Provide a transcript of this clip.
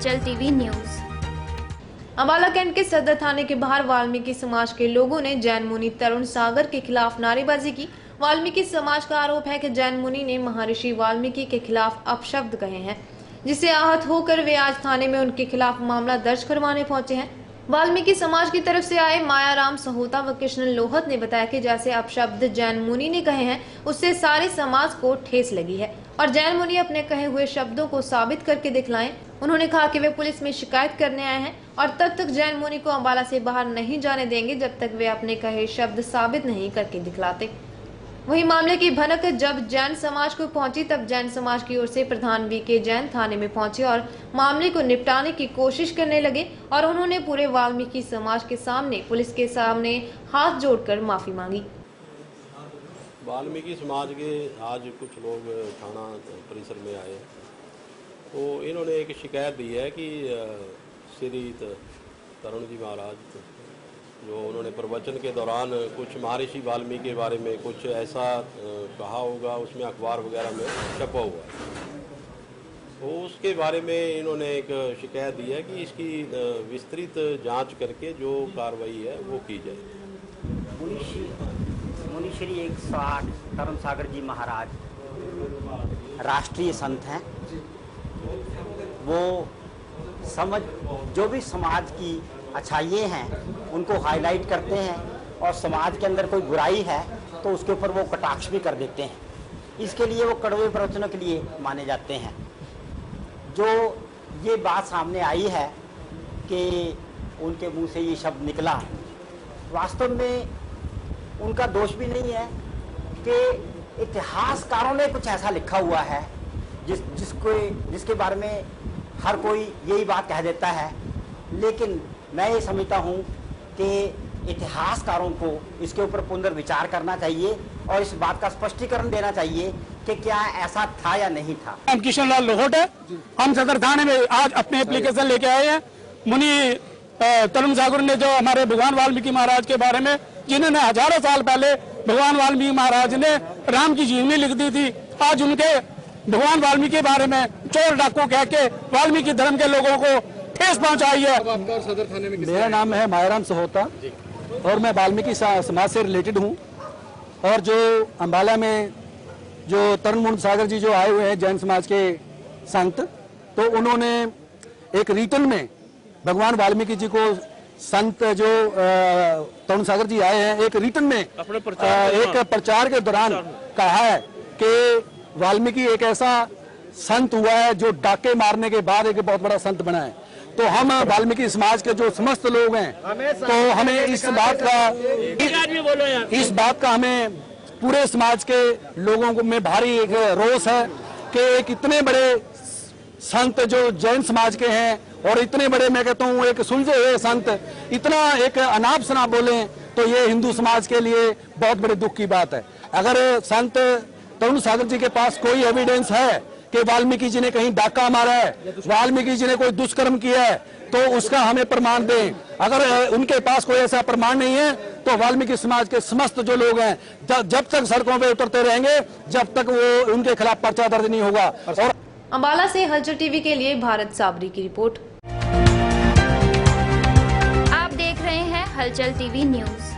हलचल TV news. Ambala cantt के सदर थाने के बाहर वाल्मीकि समाज के लोगों ने जैन मुनि तरुण सागर के खिलाफ नारेबाजी की। वाल्मीकि समाज का आरोप है कि जैन मुनि ने महर्षि वाल्मीकि के खिलाफ अपशब्द कहे हैं, जिससे आहत होकर वे आज थाने में उनके खिलाफ मामला दर्ज करवाने पहुंचे हैं। वाल्मीकि समाज की तरफ से आए मायाराम सहोता व कृष्ण लोहत ने बताया कि जैसे अपशब्द जैन मुनि ने कहे हैं, उससे सारे समाज को ठेस लगी है और जैन मुनि अपने कहे हुए शब्दों को साबित करके दिखलाएं। उन्होंने कहा कि वे पुलिस में शिकायत करने आए हैं और तब तक जैन मुनि को अंबाला से बाहर नहीं जाने देंगे जब तक वे अपने कहे शब्द साबित नहीं करके दिखलाते। वहीं मामले की भनक जब जैन समाज को पहुंची तब जैन समाज की ओर से प्रधान वीके जैन थाने में पहुंचे और मामले को निपटाने की कोशिश करने लगे और उन्होंने पूरे वाल्मीकि समाज के सामने पुलिस के सामने हाथ जोड़कर माफी मांगी। वाल्मीकि समाज के आज कुछ लोग थाना परिसर में आए, तो इन्होंने एक शिकायत दी है कि श्री तरुण जी महाराज जो उन्होंने प्रवचन के दौरान कुछ महर्षि वाल्मीकि के बारे में कुछ ऐसा कहा होगा, उसमें अखबार वगैरह में छपा हुआ है, तो उसके बारे में इन्होंने एक शिकायत दी है कि इसकी विस्तृत जांच करके जो कार्रवाई है वो की जाए। मुनि श्री 108 तरुण सागर जी महाराज राष्ट्रीय संत हैं। वो जो भी समाज की अच्छाइयाँ हैं उनको हाईलाइट करते हैं और समाज के अंदर कोई बुराई है तो उसके ऊपर वो कटाक्ष भी कर देते हैं। इसके लिए वो कड़वे प्रवचनों के लिए माने जाते हैं। जो ये बात सामने आई है कि उनके मुंह से ये शब्द निकला, वास्तव में उनका दोष भी नहीं है कि इतिहासकारों ने कुछ ऐसा लिखा हुआ है जिसके बारे में हर कोई यही बात कह देता है, लेकिन मैं ये समझता हूँ कि इतिहासकारों को इसके ऊपर पुनर्विचार करना चाहिए और इस बात का स्पष्टीकरण देना चाहिए कि क्या ऐसा था या नहीं था। हम कृष्ण लाल लोहट है, हम सदर थाने में आज अपने एप्लीकेशन लेके आए हैं। मुनि तरुण सागर ने जो हमारे भगवान वाल्मीकि महाराज के बारे में, जिन्होंने हजारों साल पहले भगवान वाल्मीकि महाराज ने राम की जीवनी लिख दी थी, आज उनके भगवान वाल्मीकि के बारे में चोर डाकू कह के वाल्मीकि धर्म के लोगों को ठेस पहुंचाई है। सदर थाने में मेरा नाम है मायाराम सहोता और मैं वाल्मीकि समाज से रिलेटेड हूं। और जो अंबाला में जो तरुण सागर जी जो आए हुए हैं जैन समाज के संत, तो उन्होंने एक रिटर्न में भगवान वाल्मीकि जी को संत जो तरुण सागर जी आए हैं एक रिटर्न में एक प्रचार के दौरान कहा है कि वाल्मीकि एक ऐसा संत हुआ है जो डाके मारने के बाद एक बहुत बड़ा संत बना है। तो हम वाल्मीकि समाज के जो समस्त लोग हैं, तो हमें इस बात का हमें पूरे समाज के लोगों को में भारी एक रोष है कि एक इतने बड़े संत जो जैन समाज के हैं और इतने बड़े, मैं कहता हूँ एक सुलझे हुए संत इतना एक अनाप शनाप बोले, तो ये हिंदू समाज के लिए बहुत बड़े दुख की बात है। अगर संत तरुण सागर जी के पास कोई एविडेंस है कि वाल्मीकि जी ने कहीं डाका मारा है, वाल्मीकि जी ने कोई दुष्कर्म किया है, तो उसका हमें प्रमाण दें। अगर उनके पास कोई ऐसा प्रमाण नहीं है तो वाल्मीकि समाज के समस्त जो लोग हैं जब तक सड़कों पे उतरते रहेंगे जब तक वो उनके खिलाफ पर्चा दर्ज नहीं होगा। और अंबाला से हलचल टीवी के लिए भारत साबरी की रिपोर्ट। आप देख रहे हैं हलचल टीवी न्यूज।